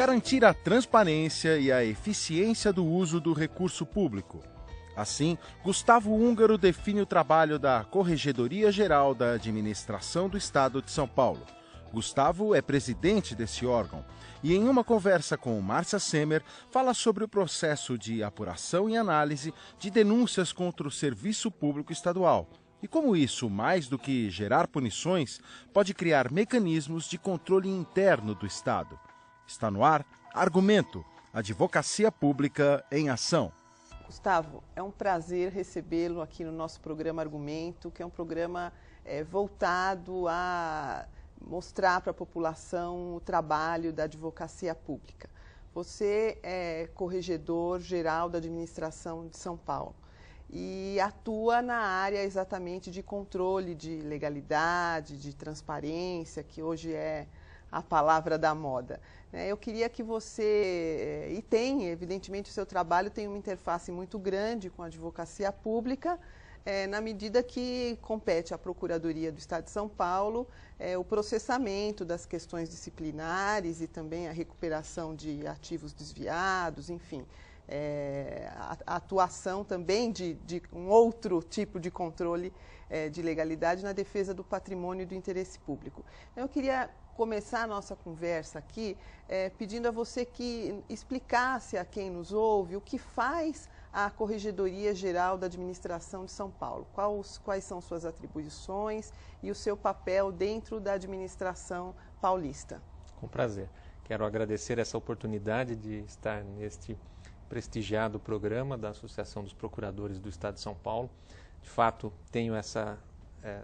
garantir a transparência e a eficiência do uso do recurso público. Assim, Gustavo Húngaro define o trabalho da Corregedoria Geral da Administração do Estado de São Paulo. Gustavo é presidente desse órgão e, em uma conversa com Márcia Semer, fala sobre o processo de apuração e análise de denúncias contra o serviço público estadual e como isso, mais do que gerar punições, pode criar mecanismos de controle interno do Estado. Está no ar Argumento, Advocacia Pública em Ação. Gustavo, é um prazer recebê-lo aqui no nosso programa Argumento, que é um programa voltado a mostrar para a população o trabalho da advocacia pública. Você é corregedor geral da administração de São Paulo e atua na área exatamente de controle de legalidade, de transparência, que hoje é a palavra da moda. Eu queria que você, e tem, evidentemente, o seu trabalho tem uma interface muito grande com a advocacia pública, na medida que compete à Procuradoria do Estado de São Paulo o processamento das questões disciplinares e também a recuperação de ativos desviados, enfim, a atuação também de um outro tipo de controle de legalidade na defesa do patrimônio e do interesse público. Eu queria começar a nossa conversa aqui pedindo a você que explicasse a quem nos ouve o que faz a Corregedoria Geral da Administração de São Paulo. Quais são suas atribuições e o seu papel dentro da administração paulista? Com prazer. Quero agradecer essa oportunidade de estar neste prestigiado programa da Associação dos Procuradores do Estado de São Paulo. De fato, tenho essa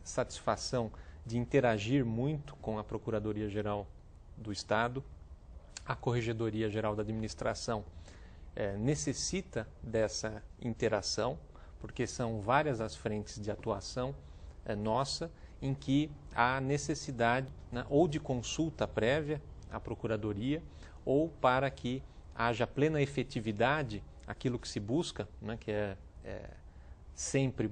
satisfação de interagir muito com a Procuradoria-Geral do Estado. A Corregedoria Geral da Administração necessita dessa interação, porque são várias as frentes de atuação nossa em que há necessidade, né, ou de consulta prévia à Procuradoria, ou para que haja plena efetividade aquilo que se busca, né, que é sempre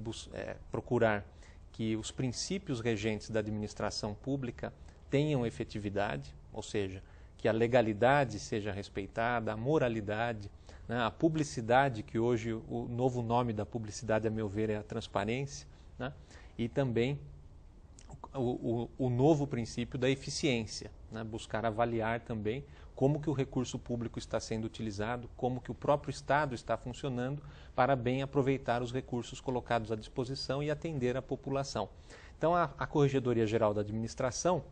procurar que os princípios regentes da administração pública tenham efetividade, ou seja, que a legalidade seja respeitada, a moralidade, né, a publicidade, que hoje o novo nome da publicidade, a meu ver, é a transparência, né, e também o novo princípio da eficiência, né, buscar avaliar também como que o recurso público está sendo utilizado, como que o próprio Estado está funcionando para bem aproveitar os recursos colocados à disposição e atender a população. Então, a Corregedoria Geral da Administração,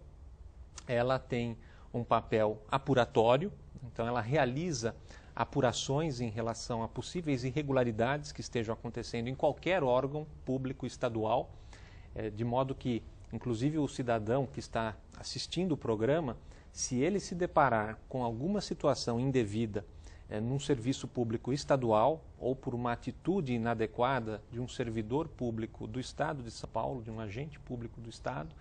ela tem um papel apuratório, então ela realiza apurações em relação a possíveis irregularidades que estejam acontecendo em qualquer órgão público estadual, de modo que, inclusive, o cidadão que está assistindo o programa, se ele se deparar com alguma situação indevida num serviço público estadual ou por uma atitude inadequada de um servidor público do Estado de São Paulo, de um agente público do Estado,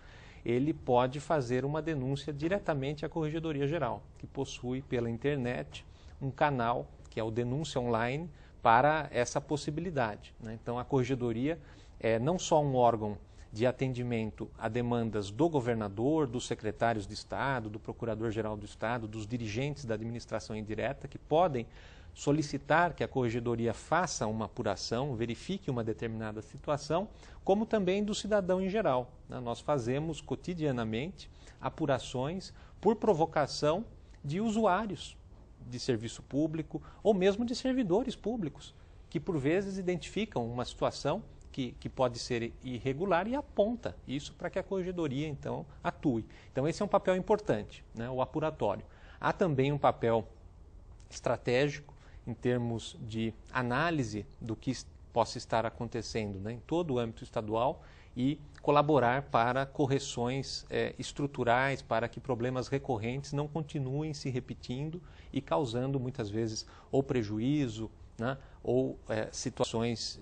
ele pode fazer uma denúncia diretamente à Corregedoria Geral, que possui pela internet um canal, que é o Denúncia Online, para essa possibilidade, né? Então, a Corregedoria é não só um órgão de atendimento a demandas do governador, dos secretários de Estado, do Procurador-Geral do Estado, dos dirigentes da administração indireta, que podem solicitar que a Corregedoria faça uma apuração, verifique uma determinada situação, como também do cidadão em geral, né? Nós fazemos cotidianamente apurações por provocação de usuários de serviço público ou mesmo de servidores públicos, que por vezes identificam uma situação que pode ser irregular e aponta isso para que a Corregedoria, então, atue. Então, esse é um papel importante, né, o apuratório. Há também um papel estratégico em termos de análise do que possa estar acontecendo, né, em todo o âmbito estadual e colaborar para correções estruturais, para que problemas recorrentes não continuem se repetindo e causando, muitas vezes, ou prejuízo, né, ou situações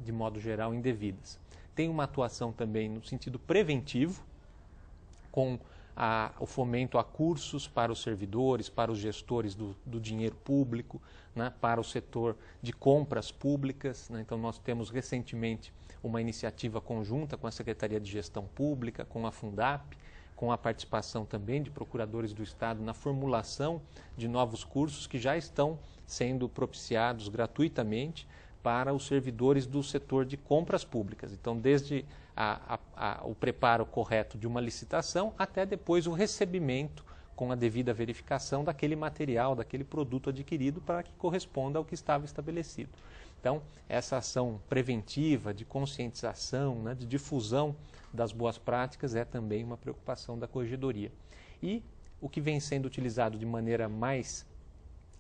de modo geral, indevidas. Tem uma atuação também no sentido preventivo, com o fomento a cursos para os servidores, para os gestores do dinheiro público, né, para o setor de compras públicas, né? Então, nós temos recentemente uma iniciativa conjunta com a Secretaria de Gestão Pública, com a Fundap, com a participação também de procuradores do Estado na formulação de novos cursos que já estão sendo propiciados gratuitamente para os servidores do setor de compras públicas. Então, desde o preparo correto de uma licitação até depois o recebimento com a devida verificação daquele material, daquele produto adquirido para que corresponda ao que estava estabelecido. Então, essa ação preventiva, de conscientização, né, de difusão das boas práticas é também uma preocupação da Corregedoria. E o que vem sendo utilizado de maneira mais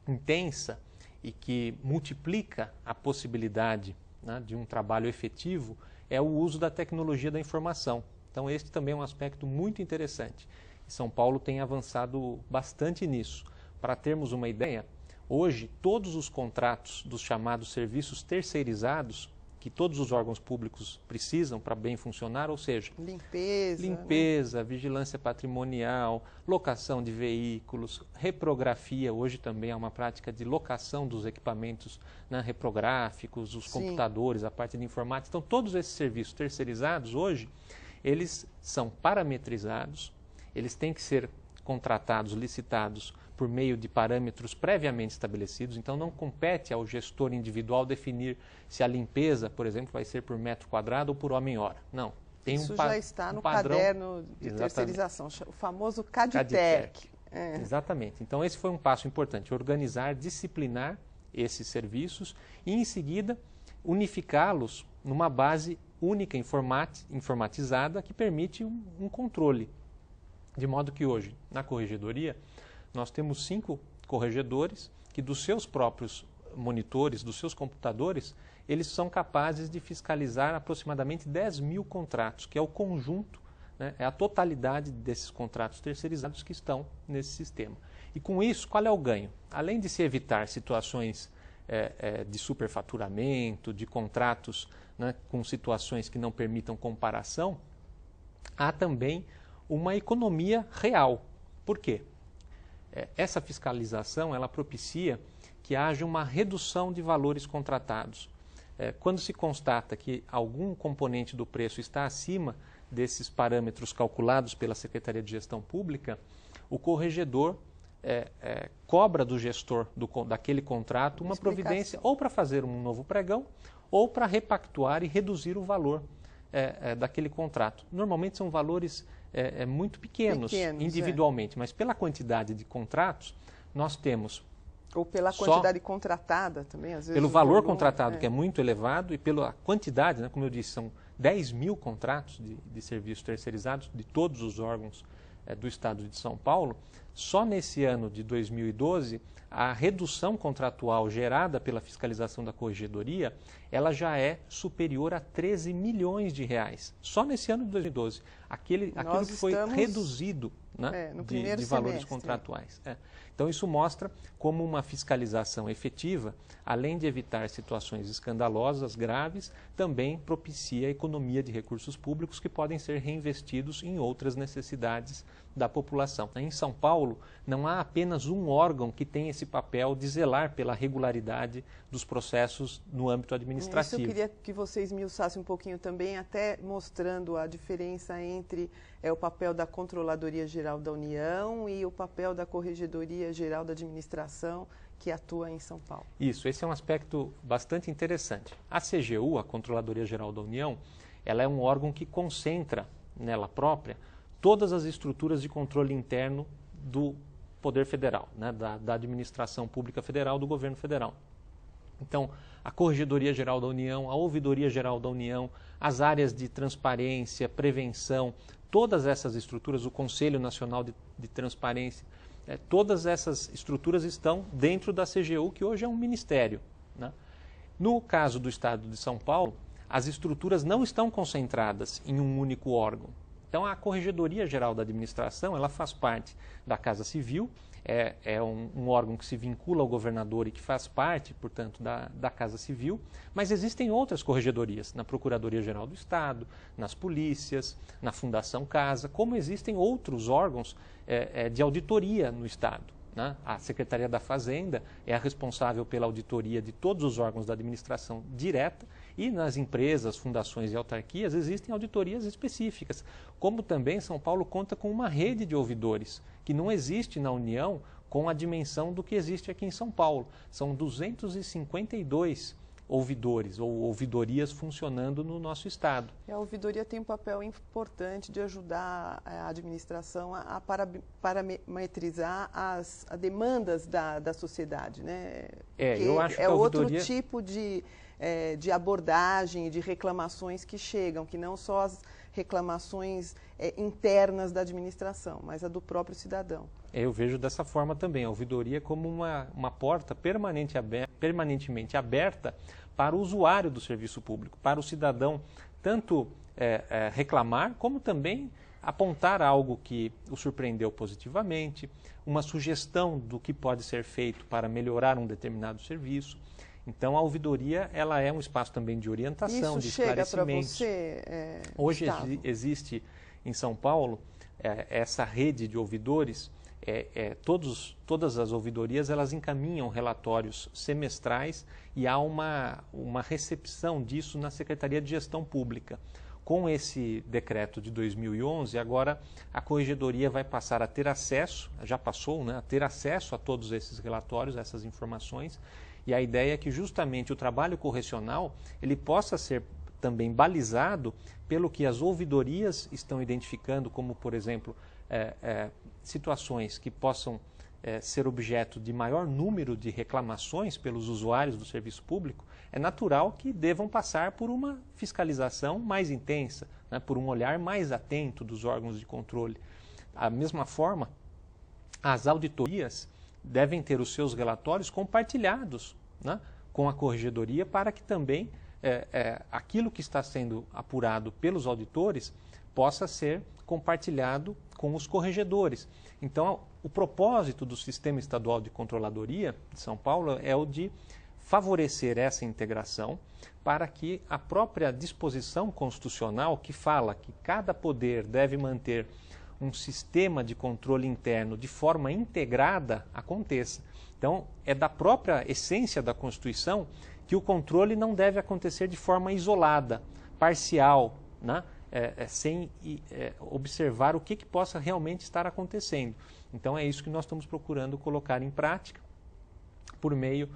intensa e que multiplica a possibilidade, né, de um trabalho efetivo é o uso da tecnologia da informação. Então, este também é um aspecto muito interessante. São Paulo tem avançado bastante nisso. Para termos uma ideia, hoje todos os contratos dos chamados serviços terceirizados, que todos os órgãos públicos precisam para bem funcionar, ou seja, limpeza, né? Vigilância patrimonial, locação de veículos, reprografia, hoje também há uma prática de locação dos equipamentos, né, reprográficos, os computadores, a parte de informática. Então, todos esses serviços terceirizados hoje, eles são parametrizados, eles têm que ser contratados, licitados por meio de parâmetros previamente estabelecidos, então não compete ao gestor individual definir se a limpeza, por exemplo, vai ser por metro quadrado ou por homem-hora. Não. Tem Isso já está no caderno de terceirização, o famoso CADTEC. Exatamente. Então esse foi um passo importante, organizar, disciplinar esses serviços e em seguida unificá-los numa base única informatizada que permite um controle. De modo que hoje, na Corregedoria, nós temos 5 corregedores que dos seus próprios monitores, dos seus computadores, eles são capazes de fiscalizar aproximadamente 10 mil contratos, que é o conjunto, né, é a totalidade desses contratos terceirizados que estão nesse sistema. E com isso, qual é o ganho? Além de se evitar situações de superfaturamento, de contratos, né, com situações que não permitam comparação, há também uma economia real. Por quê? Essa fiscalização ela propicia que haja uma redução de valores contratados. Quando se constata que algum componente do preço está acima desses parâmetros calculados pela Secretaria de Gestão Pública, o corregedor cobra do gestor daquele contrato uma providência ou para fazer um novo pregão ou para repactuar e reduzir o valor daquele contrato. Normalmente são valores muito pequenos individualmente, mas pela quantidade de contratos, nós temos... Ou pela quantidade contratada também, às vezes. Pelo valor contratado, que é muito elevado, e pela quantidade, né, como eu disse, são 10 mil contratos de serviços terceirizados de todos os órgãos do Estado de São Paulo. Só nesse ano de 2012, a redução contratual gerada pela fiscalização da Corregedoria, ela já é superior a 13 milhões de reais. Só nesse ano de 2012. Aquilo que foi reduzido, né, de valores contratuais. Então, isso mostra como uma fiscalização efetiva, além de evitar situações escandalosas, graves, também propicia a economia de recursos públicos que podem ser reinvestidos em outras necessidades da população. Em São Paulo, não há apenas um órgão que tem esse papel de zelar pela regularidade dos processos no âmbito administrativo. Isso eu queria que vocês me usassem um pouquinho também, até mostrando a diferença entre o papel da Controladoria Geral da União e o papel da Corregedoria Geral da Administração, que atua em São Paulo. Isso, esse é um aspecto bastante interessante. A CGU, a Controladoria Geral da União, ela é um órgão que concentra nela própria todas as estruturas de controle interno do Poder Federal, né, da Administração Pública Federal, do Governo Federal. Então, a Corregedoria Geral da União, a Ouvidoria Geral da União, as áreas de transparência, prevenção, todas essas estruturas, o Conselho Nacional de Transparência, todas essas estruturas estão dentro da CGU, que hoje é um ministério, né? No caso do Estado de São Paulo, as estruturas não estão concentradas em um único órgão. Então, a Corregedoria Geral da Administração, ela faz parte da Casa Civil, é um órgão que se vincula ao governador e que faz parte, portanto, da Casa Civil, mas existem outras corregedorias, na Procuradoria Geral do Estado, nas polícias, na Fundação Casa, como existem outros órgãos de auditoria no Estado. né? A Secretaria da Fazenda é a responsável pela auditoria de todos os órgãos da administração direta, e nas empresas, fundações e autarquias existem auditorias específicas. Como também São Paulo conta com uma rede de ouvidores, que não existe na União com a dimensão do que existe aqui em São Paulo. São 252 ouvidores ou ouvidorias funcionando no nosso estado. A ouvidoria tem um papel importante de ajudar a administração a parametrizar as demandas da sociedade, né? Eu acho que é a outro ouvidoria... tipo de abordagem, de reclamações que chegam, que não só as reclamações internas da administração, mas a do próprio cidadão. Eu vejo dessa forma também, a ouvidoria como uma porta permanentemente aberta para o usuário do serviço público, para o cidadão tanto reclamar, como também apontar algo que o surpreendeu positivamente, uma sugestão do que pode ser feito para melhorar um determinado serviço. Então, a ouvidoria ela é um espaço também de orientação, de esclarecimentos. Isso chega para você, Hoje existe em São Paulo essa rede de ouvidores. Todas as ouvidorias elas encaminham relatórios semestrais e há uma recepção disso na Secretaria de Gestão Pública. Com esse decreto de 2011, agora a Corregedoria vai passar a ter acesso, já passou, né, a ter acesso a todos esses relatórios, essas informações, e a ideia é que justamente o trabalho correcional ele possa ser também balizado pelo que as ouvidorias estão identificando, como, por exemplo, situações que possam ser objeto de maior número de reclamações pelos usuários do serviço público. É natural que devam passar por uma fiscalização mais intensa, né, por um olhar mais atento dos órgãos de controle. Da mesma forma, as auditorias devem ter os seus relatórios compartilhados, né, com a Corregedoria, para que também aquilo que está sendo apurado pelos auditores possa ser compartilhado com os corregedores. Então, o propósito do Sistema Estadual de Controladoria de São Paulo é o de favorecer essa integração para que a própria disposição constitucional que fala que cada poder deve manter um sistema de controle interno de forma integrada aconteça. Então, é da própria essência da Constituição que o controle não deve acontecer de forma isolada, parcial, né? Sem observar o que possa realmente estar acontecendo. Então, é isso que nós estamos procurando colocar em prática por meio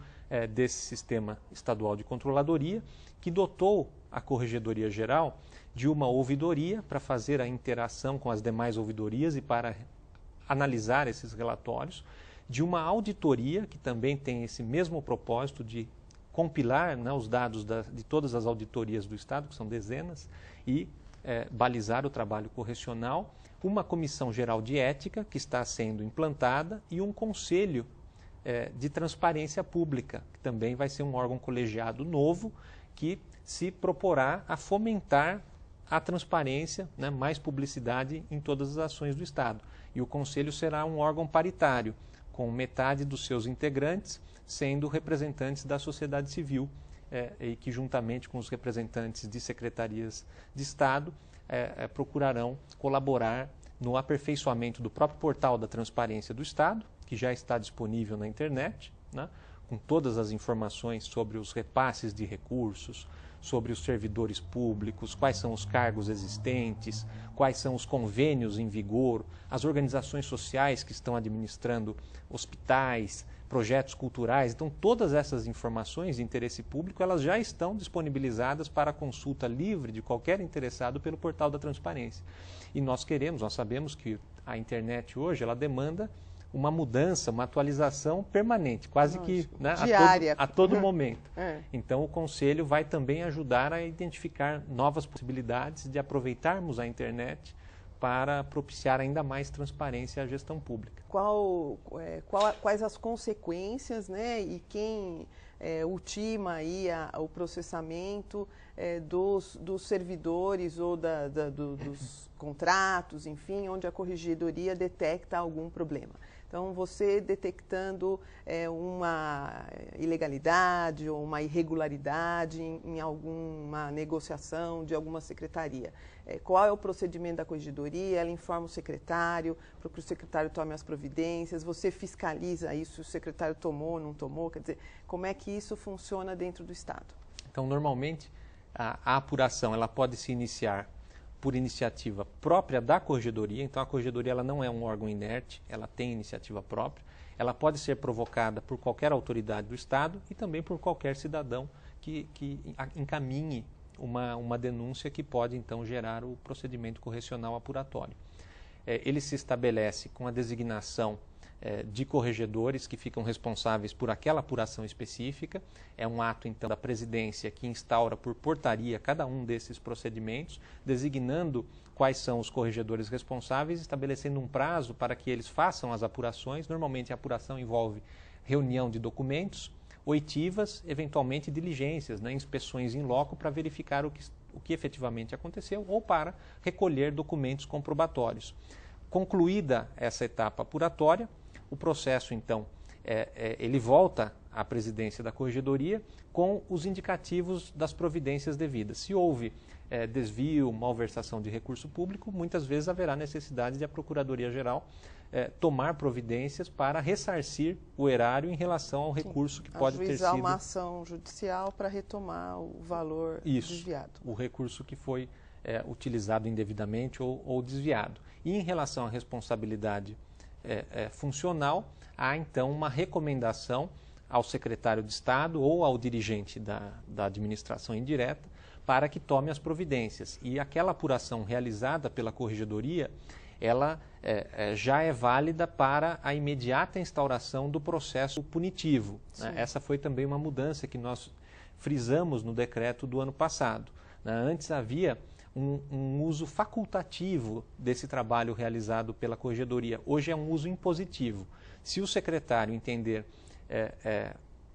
desse Sistema Estadual de Controladoria, que dotou a Corregedoria Geral de uma ouvidoria para fazer a interação com as demais ouvidorias e para analisar esses relatórios, de uma auditoria, que também tem esse mesmo propósito de compilar, né, os dados de todas as auditorias do Estado, que são dezenas, e balizar o trabalho correcional, uma comissão geral de ética que está sendo implantada e um conselho de transparência pública, que também vai ser um órgão colegiado novo que se proporá a fomentar a transparência, né, mais publicidade em todas as ações do Estado. E o conselho será um órgão paritário, com metade dos seus integrantes sendo representantes da sociedade civil, e que juntamente com os representantes de secretarias de Estado procurarão colaborar no aperfeiçoamento do próprio portal da transparência do Estado, que já está disponível na internet, né, com todas as informações sobre os repasses de recursos, sobre os servidores públicos, quais são os cargos existentes, quais são os convênios em vigor, as organizações sociais que estão administrando hospitais, projetos culturais. Então, todas essas informações de interesse público, elas já estão disponibilizadas para consulta livre de qualquer interessado pelo portal da transparência. E nós sabemos que a internet hoje, ela demanda uma mudança, uma atualização permanente, quase que, né, diária, a todo momento. Então, o Conselho vai também ajudar a identificar novas possibilidades de aproveitarmos a internet para propiciar ainda mais transparência à gestão pública. Quais as consequências, né, e quem ultima aí o processamento dos servidores ou dos contratos, enfim, onde a Corregedoria detecta algum problema? Então, você detectando uma ilegalidade ou uma irregularidade em alguma negociação de alguma secretaria. Qual é o procedimento da corregedoria? Ela informa o secretário para que o secretário tome as providências, você fiscaliza isso, se o secretário tomou ou não tomou, quer dizer, como é que isso funciona dentro do Estado? Então, normalmente, a apuração ela pode se iniciar por iniciativa própria da corregedoria. Então, a corregedoria ela não é um órgão inerte, ela tem iniciativa própria. Ela pode ser provocada por qualquer autoridade do Estado e também por qualquer cidadão que encaminhe uma denúncia que pode, então, gerar o procedimento correcional apuratório. Ele se estabelece com a designação de corregedores que ficam responsáveis por aquela apuração específica. É um ato, então, da presidência que instaura por portaria cada um desses procedimentos, designando quais são os corregedores responsáveis, estabelecendo um prazo para que eles façam as apurações. Normalmente a apuração envolve reunião de documentos, oitivas, eventualmente diligências, né, inspeções in loco para verificar o que efetivamente aconteceu ou para recolher documentos comprobatórios. Concluída essa etapa apuratória, o processo, então, ele volta à presidência da corregedoria com os indicativos das providências devidas. Se houve desvio, malversação de recurso público, muitas vezes haverá necessidade de a Procuradoria-Geral tomar providências para ressarcir o erário em relação ao recurso que pode ter sido... Ajuizar uma ação judicial para retomar o valor desviado. O recurso que foi utilizado indevidamente ou desviado. E em relação à responsabilidade funcional, há então uma recomendação ao secretário de Estado ou ao dirigente da administração indireta para que tome as providências. E aquela apuração realizada pela corregedoria, ela já é válida para a imediata instauração do processo punitivo. Né? Essa foi também uma mudança que nós frisamos no decreto do ano passado. Né? Antes havia um uso facultativo desse trabalho realizado pela corregedoria. Hoje é um uso impositivo. Se o secretário entender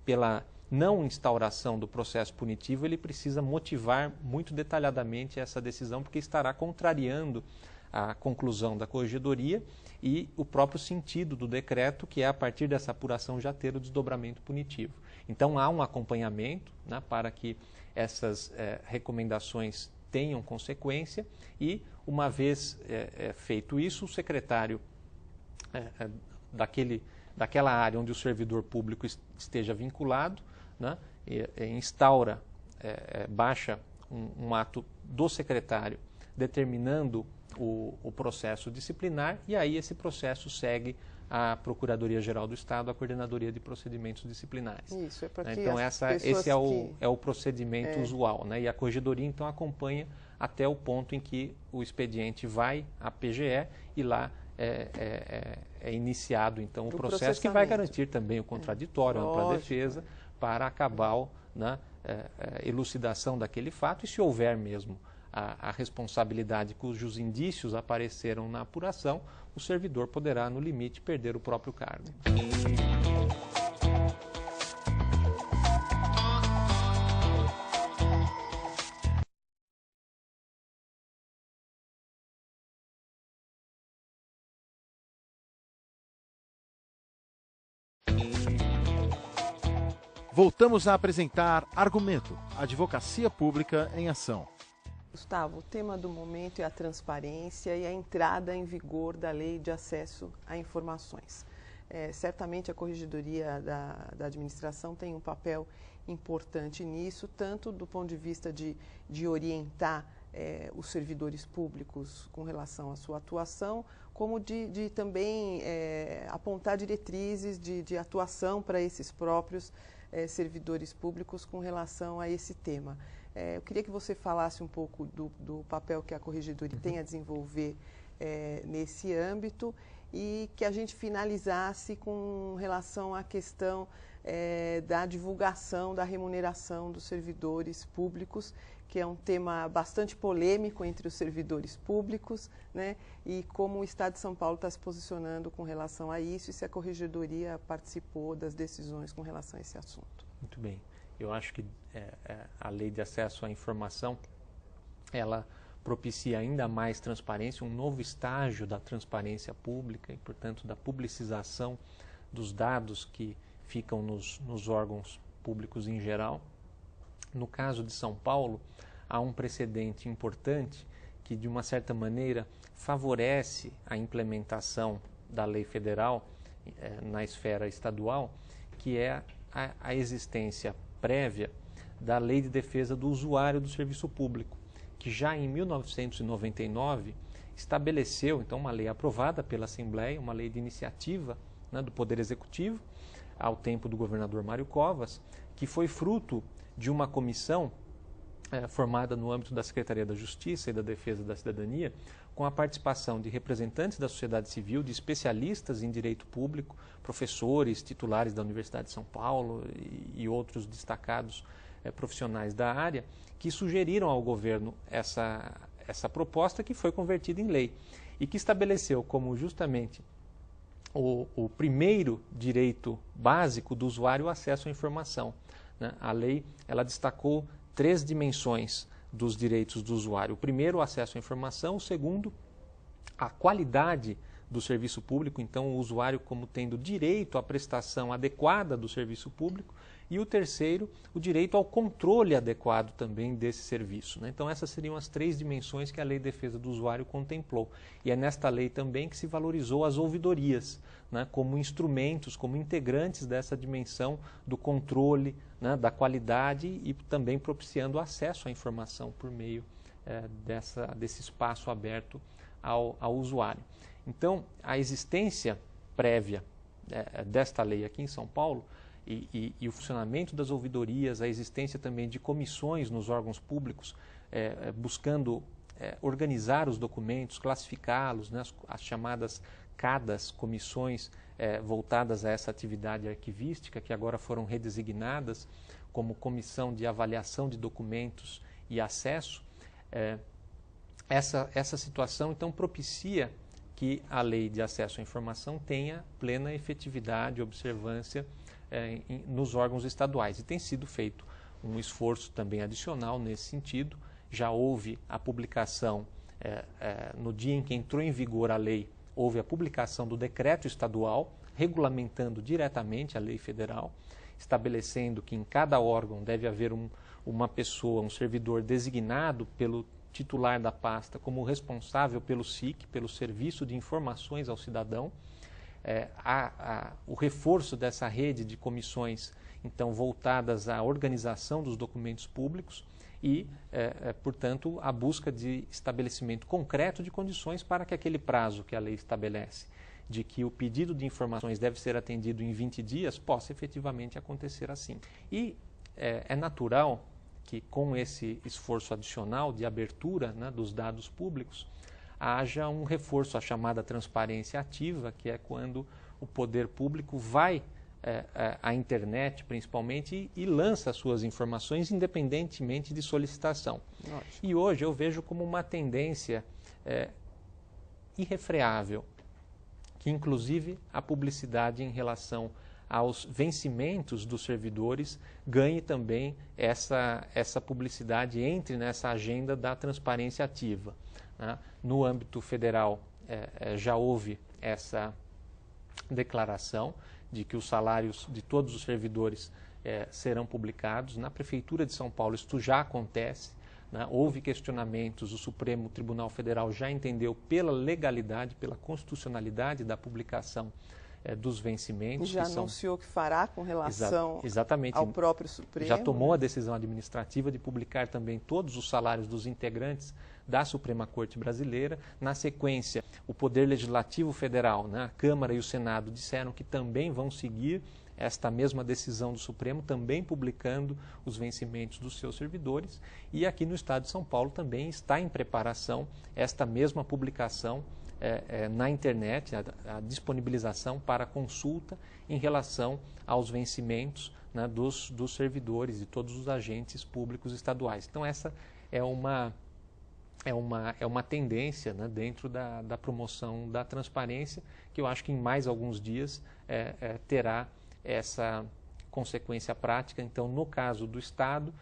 pela não instauração do processo punitivo, ele precisa motivar muito detalhadamente essa decisão, porque estará contrariando a conclusão da corregedoria e o próprio sentido do decreto, que é a partir dessa apuração já ter o desdobramento punitivo. Então há um acompanhamento, né, para que essas recomendações tenham consequência e, uma vez feito isso, o secretário daquela área onde o servidor público esteja vinculado, né, instaura, baixa um ato do secretário determinando o processo disciplinar e aí esse processo segue a Procuradoria-Geral do Estado, a Coordenadoria de Procedimentos Disciplinares. Isso, porque então esse é o procedimento usual, né? E a Corregedoria então acompanha até o ponto em que o expediente vai à PGE e lá é iniciado então o processo que vai garantir também o contraditório, a ampla defesa, para acabar na elucidação daquele fato e, se houver mesmo a responsabilidade cujos indícios apareceram na apuração, o servidor poderá, no limite, perder o próprio cargo. Voltamos a apresentar Argumento, Advocacia Pública em Ação. Gustavo, o tema do momento é a transparência e a entrada em vigor da Lei de Acesso a Informações. Certamente a Corregedoria da Administração tem um papel importante nisso, tanto do ponto de vista de orientar os servidores públicos com relação à sua atuação, como de também apontar diretrizes de atuação para esses próprios servidores públicos com relação a esse tema. Eu queria que você falasse um pouco do papel que a Corregedoria tem a desenvolver nesse âmbito e que a gente finalizasse com relação à questão da divulgação da remuneração dos servidores públicos, que é um tema bastante polêmico entre os servidores públicos, né? E como o Estado de São Paulo está se posicionando com relação a isso e se a Corregedoria participou das decisões com relação a esse assunto. Muito bem. Eu acho que a Lei de Acesso à Informação, ela propicia ainda mais transparência, um novo estágio da transparência pública e, portanto, da publicização dos dados que ficam nos órgãos públicos em geral. No caso de São Paulo, há um precedente importante que, de uma certa maneira, favorece a implementação da lei federal na esfera estadual, que é a existência prévia da Lei de Defesa do Usuário do Serviço Público, que já em 1999 estabeleceu, então, uma lei aprovada pela Assembleia, uma lei de iniciativa, né, do Poder Executivo, ao tempo do governador Mário Covas, que foi fruto de uma comissão formada no âmbito da Secretaria da Justiça e da Defesa da Cidadania, com a participação de representantes da sociedade civil, de especialistas em direito público, professores, titulares da Universidade de São Paulo e outros destacados profissionais da área, que sugeriram ao governo essa proposta, que foi convertida em lei e que estabeleceu como justamente o primeiro direito básico do usuário o acesso à informação, né? A lei, ela destacou 3 dimensões dos direitos do usuário. O primeiro, o acesso à informação. O segundo, a qualidade do serviço público, então o usuário como tendo direito à prestação adequada do serviço público. E o terceiro, o direito ao controle adequado também desse serviço, né? Então essas seriam as 3 dimensões que a Lei de Defesa do Usuário contemplou. E é nesta lei também que se valorizou as ouvidorias, né, como instrumentos, como integrantes dessa dimensão do controle, né, da qualidade e também propiciando acesso à informação por meio desse espaço aberto ao usuário. Então, a existência prévia desta lei aqui em São Paulo e o funcionamento das ouvidorias, a existência também de comissões nos órgãos públicos buscando organizar os documentos, classificá-los, né, as chamadas CADAs, comissões voltadas a essa atividade arquivística, que agora foram redesignadas como Comissão de Avaliação de Documentos e Acesso. Essa situação, então, propicia que a Lei de Acesso à Informação tenha plena efetividade e observância nos órgãos estaduais. E tem sido feito um esforço também adicional nesse sentido. Já houve a publicação, no dia em que entrou em vigor a lei, houve a publicação do decreto estadual, regulamentando diretamente a lei federal, estabelecendo que em cada órgão deve haver uma pessoa, um servidor designado pelo titular da pasta como responsável pelo SIC, pelo Serviço de Informações ao Cidadão. O reforço dessa rede de comissões, então, voltadas à organização dos documentos públicos e, portanto, a busca de estabelecimento concreto de condições para que aquele prazo que a lei estabelece, de que o pedido de informações deve ser atendido em 20 dias, possa efetivamente acontecer assim. E é natural que, com esse esforço adicional de abertura, né, dos dados públicos, haja um reforço à chamada transparência ativa, que é quando o poder público vai à internet, principalmente, e lança suas informações independentemente de solicitação. Ótimo. E hoje eu vejo como uma tendência irrefreável, que inclusive a publicidade em relação aos vencimentos dos servidores ganhe também essa publicidade, entre nessa agenda da transparência ativa, né? No âmbito federal já houve essa declaração de que os salários de todos os servidores serão publicados. Na Prefeitura de São Paulo isto já acontece, né? Houve questionamentos, o Supremo Tribunal Federal já entendeu pela legalidade, pela constitucionalidade da publicação dos vencimentos. Já anunciou que fará com relação exatamente ao próprio Supremo. Já tomou a decisão administrativa de publicar também todos os salários dos integrantes da Suprema Corte Brasileira. Na sequência, o Poder Legislativo Federal, né, a Câmara e o Senado disseram que também vão seguir esta mesma decisão do Supremo, também publicando os vencimentos dos seus servidores. E aqui no Estado de São Paulo também está em preparação esta mesma publicação na internet, a disponibilização para consulta em relação aos vencimentos, né, dos servidores e todos os agentes públicos estaduais. Então essa é uma tendência, né, dentro da promoção da transparência, que eu acho que em mais alguns dias terá essa consequência prática. Então, no caso do Estado,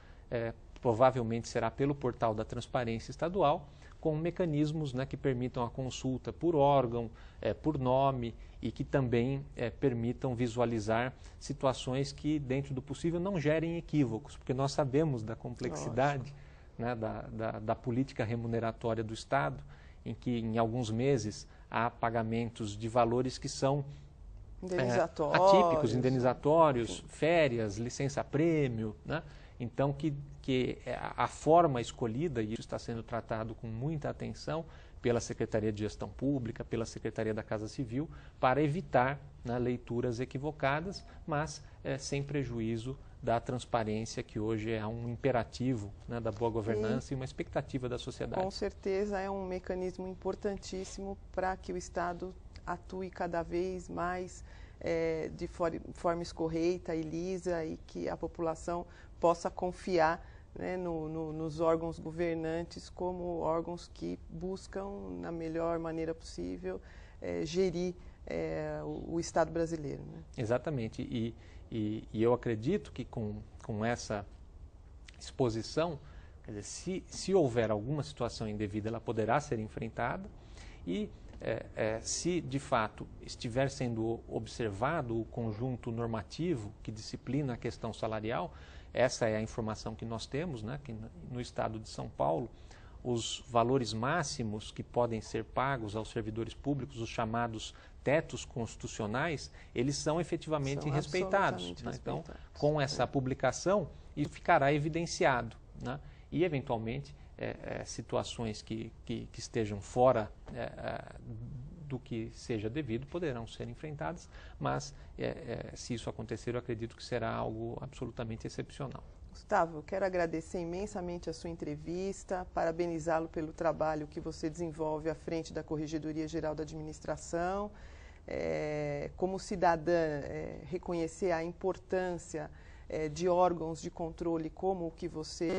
provavelmente será pelo portal da Transparência Estadual, com mecanismos, né, que permitam a consulta por órgão, por nome e que também permitam visualizar situações que, dentro do possível, não gerem equívocos, porque nós sabemos da complexidade, né, da política remuneratória do Estado, em que em alguns meses há pagamentos de valores que são atípicos, indenizatórios, férias, licença-prêmio, né? Então, que a forma escolhida, e isso está sendo tratado com muita atenção pela Secretaria de Gestão Pública, pela Secretaria da Casa Civil, para evitar, né, leituras equivocadas, mas sem prejuízo da transparência, que hoje é um imperativo, né, da boa governança e uma expectativa da sociedade. Com certeza é um mecanismo importantíssimo para que o Estado atue cada vez mais de forma escorreita e lisa e que a população possa confiar, né, nos órgãos governantes como órgãos que buscam, na melhor maneira possível, gerir o Estado brasileiro. Né? Exatamente. E eu acredito que com essa exposição, quer dizer, se houver alguma situação indevida, ela poderá ser enfrentada e se de fato estiver sendo observado o conjunto normativo que disciplina a questão salarial, essa é a informação que nós temos, né, que no Estado de São Paulo, os valores máximos que podem ser pagos aos servidores públicos, os chamados tetos constitucionais, eles são efetivamente respeitados. Né? Então, com essa publicação, isso ficará evidenciado, né? E, eventualmente, situações que estejam fora do que seja devido poderão ser enfrentadas, mas se isso acontecer, eu acredito que será algo absolutamente excepcional. Gustavo, eu quero agradecer imensamente a sua entrevista, parabenizá-lo pelo trabalho que você desenvolve à frente da Corregedoria Geral da Administração. Como cidadã, reconhecer a importância de órgãos de controle como o que você